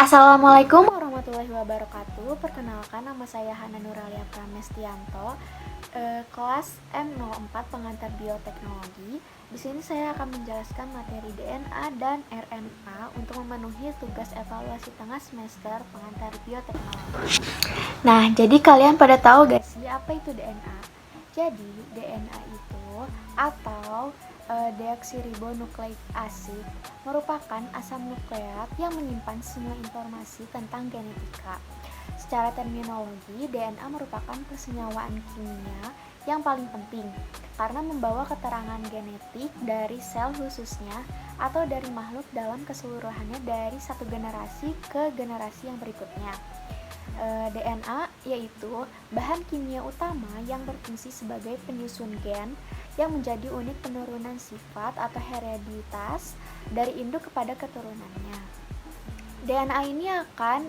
Assalamualaikum warahmatullahi wabarakatuh. Perkenalkan, nama saya Hana Nuralia Pramestianto, kelas M04 pengantar bioteknologi. Di sini saya akan menjelaskan materi DNA dan RNA untuk memenuhi tugas evaluasi tengah semester pengantar bioteknologi. Nah, jadi kalian pada tahu gak sih apa itu DNA? Jadi DNA itu atau deoksiribonukleik asid merupakan asam nukleat yang menyimpan semua informasi tentang genetika. Secara terminologi, DNA merupakan persenyawaan kimia yang paling penting karena membawa keterangan genetik dari sel khususnya atau dari makhluk dalam keseluruhannya dari satu generasi ke generasi yang berikutnya. DNA yaitu bahan kimia utama yang berfungsi sebagai penyusun gen yang menjadi unit penurunan sifat atau hereditas dari induk kepada keturunannya. DNA ini akan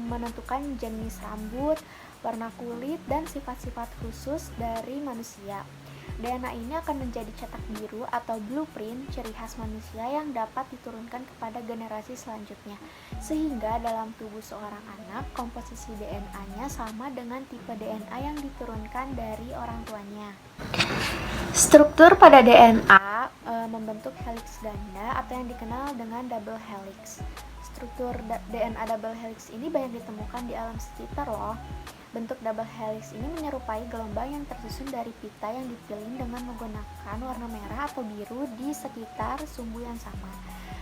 menentukan jenis rambut, warna kulit, dan sifat-sifat khusus dari manusia. DNA ini akan menjadi cetak biru atau blueprint ciri khas manusia yang dapat diturunkan kepada generasi selanjutnya. Sehingga dalam tubuh seorang anak, komposisi DNA-nya sama dengan tipe DNA yang diturunkan dari orang tuanya. Struktur pada DNA membentuk heliks ganda atau yang dikenal dengan double helix. Struktur DNA double helix ini banyak ditemukan di alam sekitar loh. Bentuk double helix ini menyerupai gelombang yang tersusun dari pita yang dipilih dengan menggunakan warna merah atau biru di sekitar sumbu yang sama.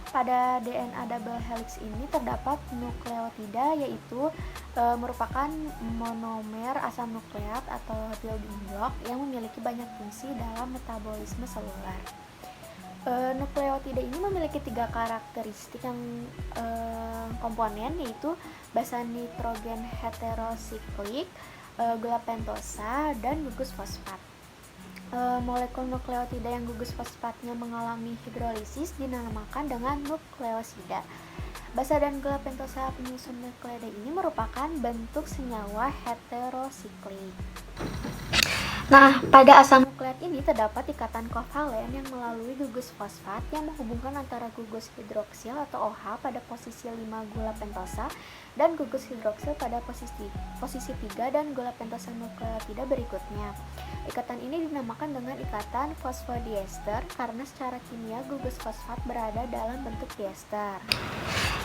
Pada DNA double helix ini terdapat nukleotida, yaitu merupakan monomer asam nukleat atau building block yang memiliki banyak fungsi dalam metabolisme seluler. Nukleotida ini memiliki 3 karakteristik yang komponen, yaitu basa nitrogen heterosiklik, gula pentosa, dan gugus fosfat. Molekul nukleotida yang gugus fosfatnya mengalami hidrolisis dinamakan dengan nukleosida. Basa dan gula pentosa penyusun nukleotida ini merupakan bentuk senyawa heterosiklik. Nah, pada asam nukleat ini terdapat ikatan kovalen yang melalui gugus fosfat yang menghubungkan antara gugus hidroksil atau OH pada posisi 5 gula pentosa dan gugus hidroksil pada posisi 3 dan gula pentosa nukleotida berikutnya. Ikatan ini dinamakan dengan ikatan fosfodiester karena secara kimia gugus fosfat berada dalam bentuk diester.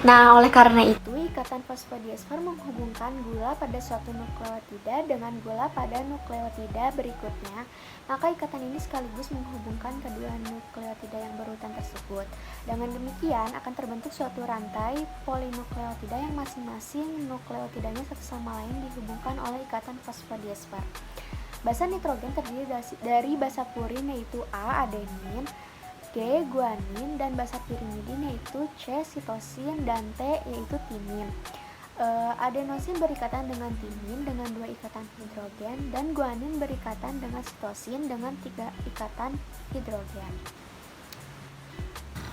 Nah, oleh karena itu, ikatan fosfodiester menghubungkan gula pada suatu nukleotida dengan gula pada nukleotida berikutnya, maka ikatan ini sekaligus menghubungkan kedua nukleotida yang berurutan tersebut. Dengan demikian, akan terbentuk suatu rantai polinukleotida yang masing-masing nukleotidanya satu sama lain dihubungkan oleh ikatan fosfodiester. Basa nitrogen terdiri dari basa purin yaitu A, adenin, G, guanin, dan basa pirimidin yaitu C, sitosin, dan T yaitu timin. Adenosin berikatan dengan timin dengan 2 ikatan hidrogen, dan guanin berikatan dengan sitosin dengan 3 ikatan hidrogen.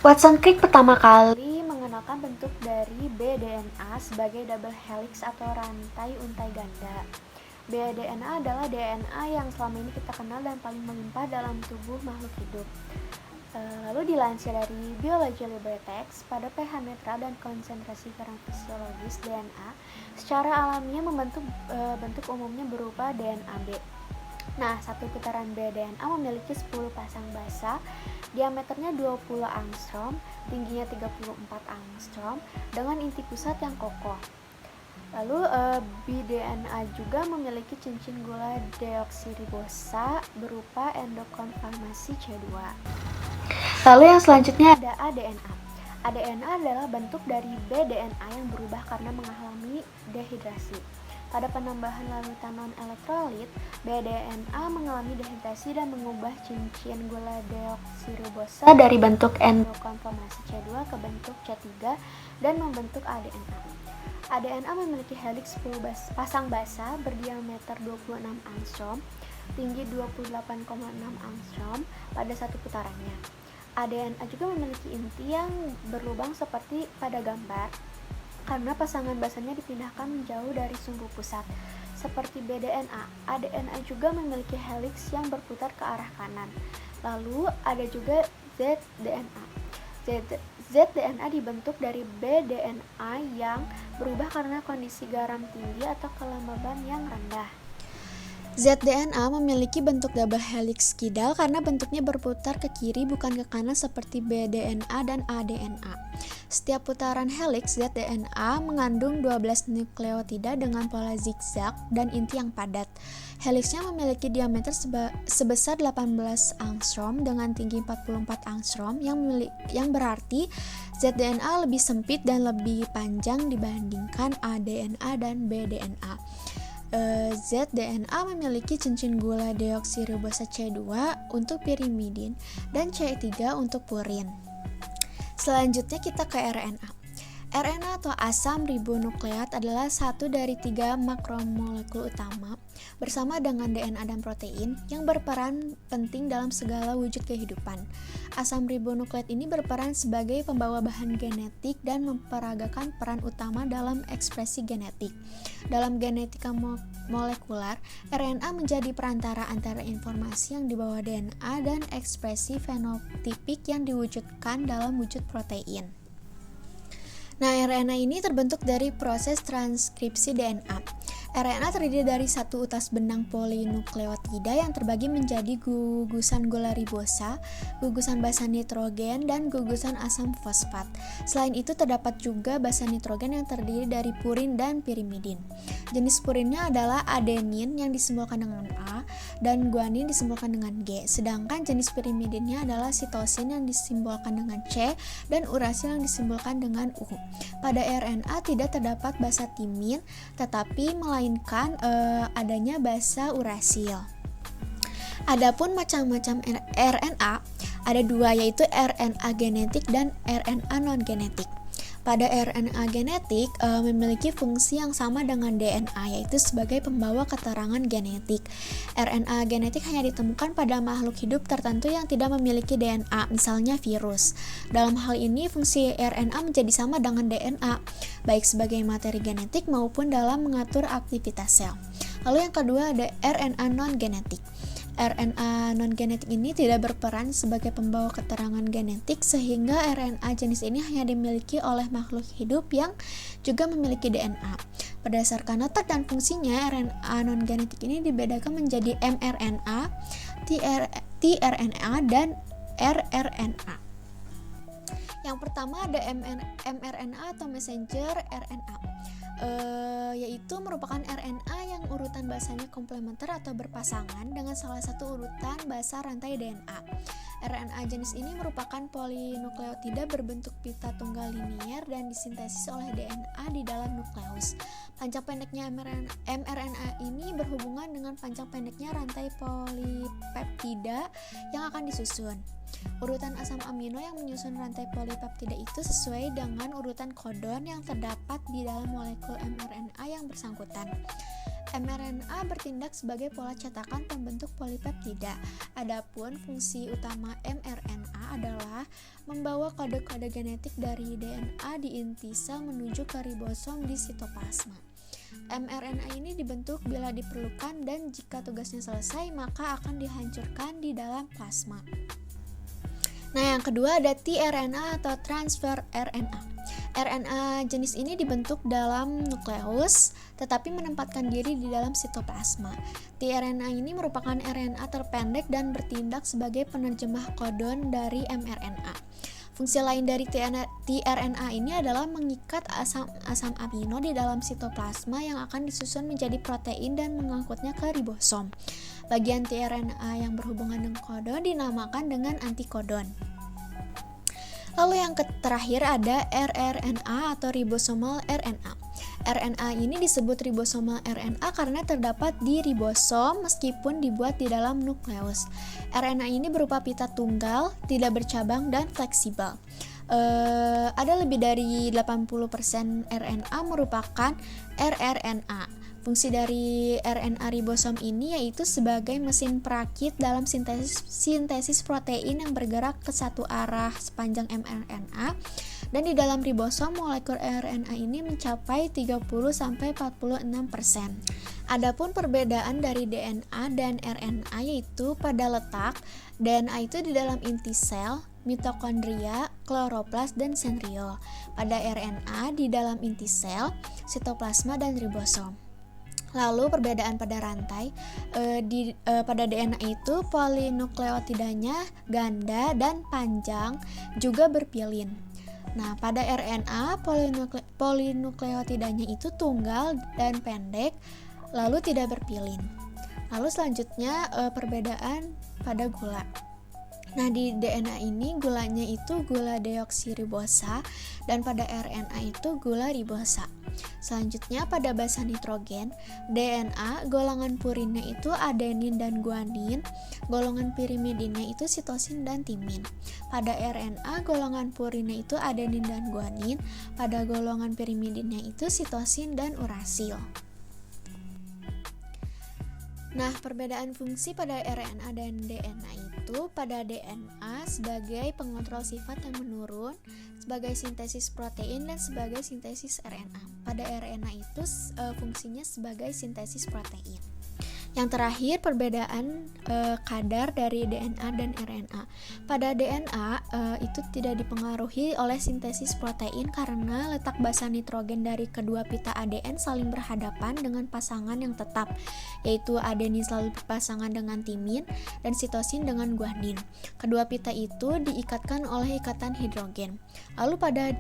Watson Crick pertama kali mengenalkan bentuk dari bDNA sebagai double helix atau rantai untai ganda. bDNA adalah DNA yang selama ini kita kenal dan paling melimpah dalam tubuh makhluk hidup. Lalu dilansir dari Biology Library Text, pada pH netral dan konsentrasi garam fisiologis DNA secara alamiah membentuk bentuk umumnya berupa DNAB. Nah, satu putaran bDNA memiliki 10 pasang basa, diameternya 20 angstrom, tingginya 34 angstrom, dengan inti pusat yang kokoh. Lalu bDNA juga memiliki cincin gula deoksiribosa berupa endokonformasi C2. Lalu yang selanjutnya ada aDNA. aDNA adalah bentuk dari bDNA yang berubah karena mengalami dehidrasi. Pada penambahan larutan non-elektrolit, bDNA mengalami dehidrasi dan mengubah cincin gula deoksiribosa dari bentuk endokonformasi C2 ke bentuk C3 dan membentuk aDNA. aDNA memiliki heliks 10 pasang basa berdiameter 26 angstrom, tinggi 28,6 angstrom pada satu putarannya. aDNA juga memiliki inti yang berlubang seperti pada gambar karena pasangan basanya dipindahkan menjauh dari sumbu pusat. Seperti bDNA, aDNA juga memiliki heliks yang berputar ke arah kanan. Lalu ada juga zDNA. zDNA dibentuk dari bDNA yang berubah karena kondisi garam tinggi atau kelembaban yang rendah. zDNA memiliki bentuk double helix kidal karena bentuknya berputar ke kiri bukan ke kanan seperti bDNA dan aDNA. Setiap putaran helix zDNA mengandung 12 nukleotida dengan pola zigzag dan inti yang padat. Helixnya memiliki diameter sebesar 18 angstrom dengan tinggi 44 angstrom yang berarti zDNA lebih sempit dan lebih panjang dibandingkan aDNA dan bDNA. zDNA memiliki cincin gula deoksiribosa C2 untuk pirimidin dan C3 untuk purin. Selanjutnya kita ke RNA. RNA atau asam ribonukleat adalah satu dari 3 makromolekul utama bersama dengan DNA dan protein yang berperan penting dalam segala wujud kehidupan. Asam ribonukleat ini berperan sebagai pembawa bahan genetik dan memperagakan peran utama dalam ekspresi genetik. Dalam genetika molekular, RNA menjadi perantara antara informasi yang dibawa DNA dan ekspresi fenotipik yang diwujudkan dalam wujud protein. Nah, RNA ini terbentuk dari proses transkripsi DNA. RNA terdiri dari satu utas benang polinukleotida yang terbagi menjadi gugusan gula ribosa, gugusan basa nitrogen, dan gugusan asam fosfat. Selain itu terdapat juga basa nitrogen yang terdiri dari purin dan pirimidin. Jenis purinnya adalah adenin yang disimbolkan dengan A dan guanin disimbolkan dengan G, sedangkan jenis pirimidinnya adalah sitosin yang disimbolkan dengan C dan urasil yang disimbolkan dengan U. Pada RNA tidak terdapat basa timin, tetapi melainkan adanya basa urasil. Adapun macam-macam RNA ada dua, yaitu RNA genetik dan RNA non-genetik. Pada RNA genetik memiliki fungsi yang sama dengan DNA, yaitu sebagai pembawa keterangan genetik. RNA genetik hanya ditemukan pada makhluk hidup tertentu yang tidak memiliki DNA, misalnya virus. Dalam hal ini, fungsi RNA menjadi sama dengan DNA, baik sebagai materi genetik maupun dalam mengatur aktivitas sel. Lalu yang kedua ada RNA non-genetik. RNA non-genetik ini tidak berperan sebagai pembawa keterangan genetik, sehingga RNA jenis ini hanya dimiliki oleh makhluk hidup yang juga memiliki DNA. Berdasarkan letak dan fungsinya, RNA non-genetik ini dibedakan menjadi mRNA, tRNA, dan rRNA. Yang pertama ada mRNA atau messenger RNA. Yaitu merupakan RNA yang urutan basanya komplementer atau berpasangan dengan salah satu urutan basa rantai DNA. RNA jenis ini merupakan polinukleotida berbentuk pita tunggal linier dan disintesis oleh DNA di dalam nukleus. Panjang pendeknya mRNA ini berhubungan dengan panjang pendeknya rantai polipeptida yang akan disusun. Urutan asam amino yang menyusun rantai polipeptida itu sesuai dengan urutan kodon yang terdapat di dalam molekul mRNA yang bersangkutan. mRNA bertindak sebagai pola cetakan pembentuk polipeptida. Adapun fungsi utama mRNA adalah membawa kode-kode genetik dari DNA di inti sel menuju ke ribosom di sitoplasma. mRNA ini dibentuk bila diperlukan dan jika tugasnya selesai maka akan dihancurkan di dalam plasma. Nah, yang kedua ada tRNA atau transfer RNA. RNA jenis ini dibentuk dalam nukleus tetapi menempatkan diri di dalam sitoplasma. tRNA ini merupakan RNA terpendek dan bertindak sebagai penerjemah kodon dari mRNA. Fungsi lain dari tRNA ini adalah mengikat asam amino di dalam sitoplasma yang akan disusun menjadi protein dan mengangkutnya ke ribosom. Bagian tRNA yang berhubungan dengan kodon dinamakan dengan antikodon. Lalu yang terakhir ada rRNA atau ribosomal RNA. RNA ini disebut ribosomal RNA karena terdapat di ribosom meskipun dibuat di dalam nukleus. RNA ini berupa pita tunggal, tidak bercabang dan fleksibel. Ada lebih dari 80% RNA merupakan rRNA. Fungsi dari RNA ribosom ini yaitu sebagai mesin perakit dalam sintesis protein yang bergerak ke satu arah sepanjang mRNA, dan di dalam ribosom molekul RNA ini mencapai 30-46%. Adapun perbedaan dari DNA dan RNA yaitu pada letak. DNA itu di dalam inti sel, mitokondria, kloroplas, dan sentriol. Pada RNA di dalam inti sel, sitoplasma, dan ribosom. Lalu perbedaan pada rantai pada DNA itu polinukleotidanya ganda dan panjang juga berpilin. Nah, pada RNA polinukleotidanya itu tunggal dan pendek, lalu tidak berpilin. Lalu selanjutnya perbedaan pada gula. Nah, di DNA ini gulanya itu gula deoksiribosa dan pada RNA itu gula ribosa. Selanjutnya pada basa nitrogen, DNA golongan purinnya itu adenin dan guanin, golongan pirimidinnya itu sitosin dan timin. Pada RNA golongan purinnya itu adenin dan guanin, pada golongan pirimidinnya itu sitosin dan urasil. Nah, perbedaan fungsi pada RNA dan DNA itu pada DNA sebagai pengontrol sifat yang menurun, sebagai sintesis protein, dan sebagai sintesis RNA. Pada RNA itu fungsinya sebagai sintesis protein. Yang terakhir, perbedaan kadar dari DNA dan RNA. Pada DNA itu tidak dipengaruhi oleh sintesis protein karena letak basa nitrogen dari kedua pita ADN saling berhadapan dengan pasangan yang tetap, yaitu adenin selalu berpasangan dengan timin dan sitosin dengan guanin. Kedua pita itu diikatkan oleh ikatan hidrogen. Lalu pada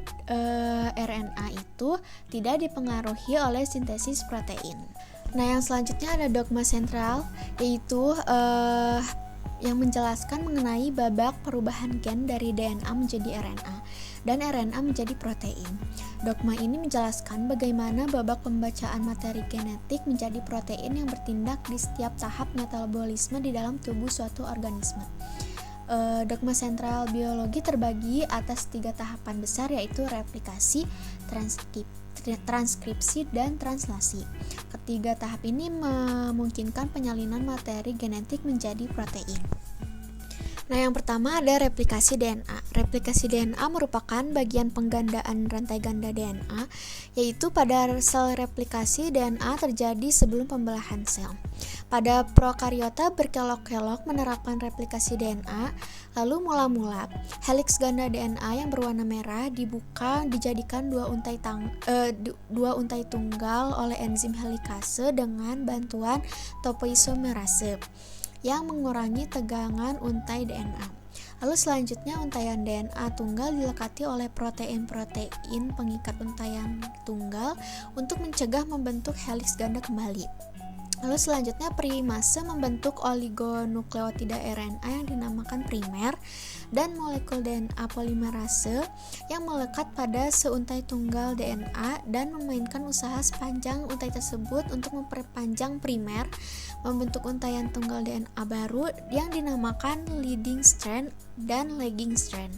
RNA itu tidak dipengaruhi oleh sintesis protein. Nah, yang selanjutnya ada dogma sentral, yaitu yang menjelaskan mengenai babak perubahan gen dari DNA menjadi RNA dan RNA menjadi protein. Dogma ini menjelaskan bagaimana babak pembacaan materi genetik menjadi protein yang bertindak di setiap tahap metabolisme di dalam tubuh suatu organisme. Dogma sentral biologi terbagi atas 3 tahapan besar, yaitu replikasi, transkripsi, dan translasi. Ketiga tahap ini memungkinkan penyalinan materi genetik menjadi protein. Nah, yang pertama ada replikasi DNA. Replikasi DNA merupakan bagian penggandaan rantai ganda DNA, yaitu pada sel replikasi DNA terjadi sebelum pembelahan sel. Pada prokariota berkelok-kelok menerapkan replikasi DNA, lalu mula-mula heliks ganda DNA yang berwarna merah dijadikan dua untai tunggal oleh enzim helikase dengan bantuan topoisomerase yang mengurangi tegangan untai DNA. Lalu selanjutnya untaian DNA tunggal dilekati oleh protein-protein pengikat untaian tunggal untuk mencegah membentuk heliks ganda kembali. Lalu selanjutnya primase membentuk oligonukleotida RNA yang dinamakan primer dan molekul DNA polimerase yang melekat pada seuntai tunggal DNA dan memainkan usaha sepanjang untai tersebut untuk memperpanjang primer, membentuk untaian tunggal DNA baru yang dinamakan leading strand dan lagging strand.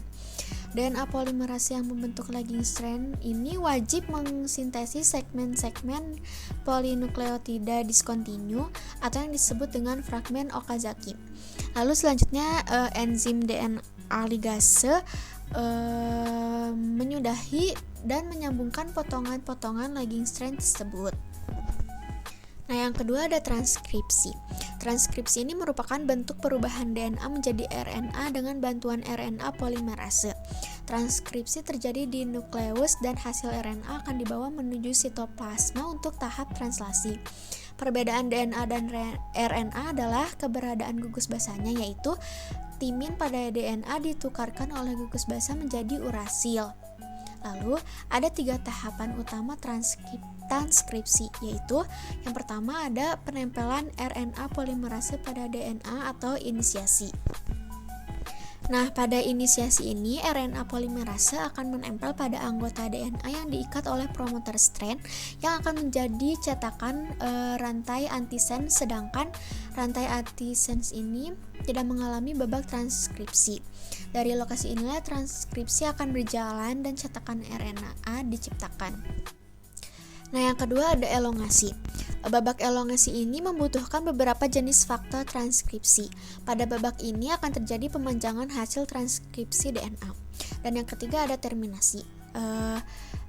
DNA polimerase yang membentuk lagging strand ini wajib mengsintesis segmen-segmen polinukleotida diskontinu atau yang disebut dengan fragmen Okazaki. Lalu selanjutnya enzim DNA ligase menyudahi dan menyambungkan potongan-potongan lagging strand tersebut. Nah, yang kedua ada transkripsi. Transkripsi ini merupakan bentuk perubahan DNA menjadi RNA dengan bantuan RNA polimerase. Transkripsi terjadi di nukleus dan hasil RNA akan dibawa menuju sitoplasma untuk tahap translasi. Perbedaan DNA dan RNA adalah keberadaan gugus basanya, yaitu timin pada DNA ditukarkan oleh gugus basa menjadi urasil. Lalu ada 3 tahapan utama transkripsi, yaitu yang pertama ada penempelan RNA polimerase pada DNA atau inisiasi. Nah, pada inisiasi ini RNA polimerase akan menempel pada anggota DNA yang diikat oleh promoter strand yang akan menjadi cetakan rantai antisense, sedangkan rantai antisense ini tidak mengalami babak transkripsi. Dari lokasi inilah transkripsi akan berjalan dan cetakan RNA diciptakan. Nah, yang kedua ada elongasi. Babak elongasi ini membutuhkan beberapa jenis faktor transkripsi. Pada babak ini akan terjadi pemanjangan hasil transkripsi DNA. Dan yang ketiga ada terminasi.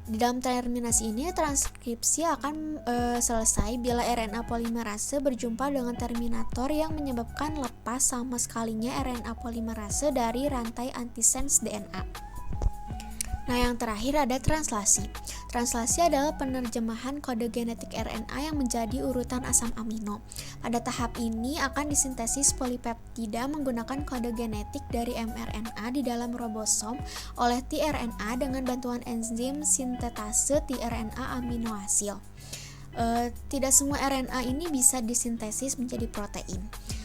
Di dalam terminasi ini, transkripsi akan selesai bila RNA polimerase berjumpa dengan terminator yang menyebabkan lepas sama sekalinya RNA polimerase dari rantai antisense DNA. Nah, yang terakhir ada translasi. Translasi adalah penerjemahan kode genetik RNA yang menjadi urutan asam amino. Pada tahap ini akan disintesis polipeptida menggunakan kode genetik dari mRNA di dalam ribosom oleh tRNA dengan bantuan enzim sintetase tRNA aminoasil. Tidak semua RNA ini bisa disintesis menjadi protein.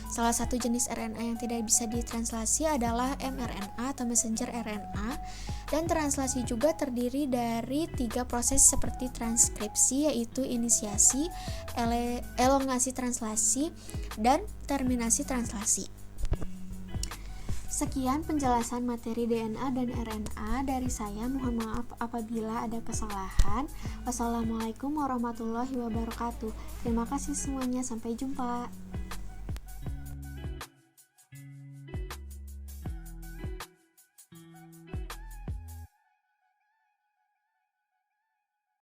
Salah satu jenis RNA yang tidak bisa ditranslasi adalah mRNA atau messenger RNA, dan translasi juga terdiri dari 3 proses seperti transkripsi, yaitu inisiasi, elongasi translasi, dan terminasi translasi. Sekian penjelasan materi DNA dan RNA dari saya. Mohon maaf apabila ada kesalahan. Wassalamualaikum warahmatullahi wabarakatuh. Terima kasih semuanya, sampai jumpa.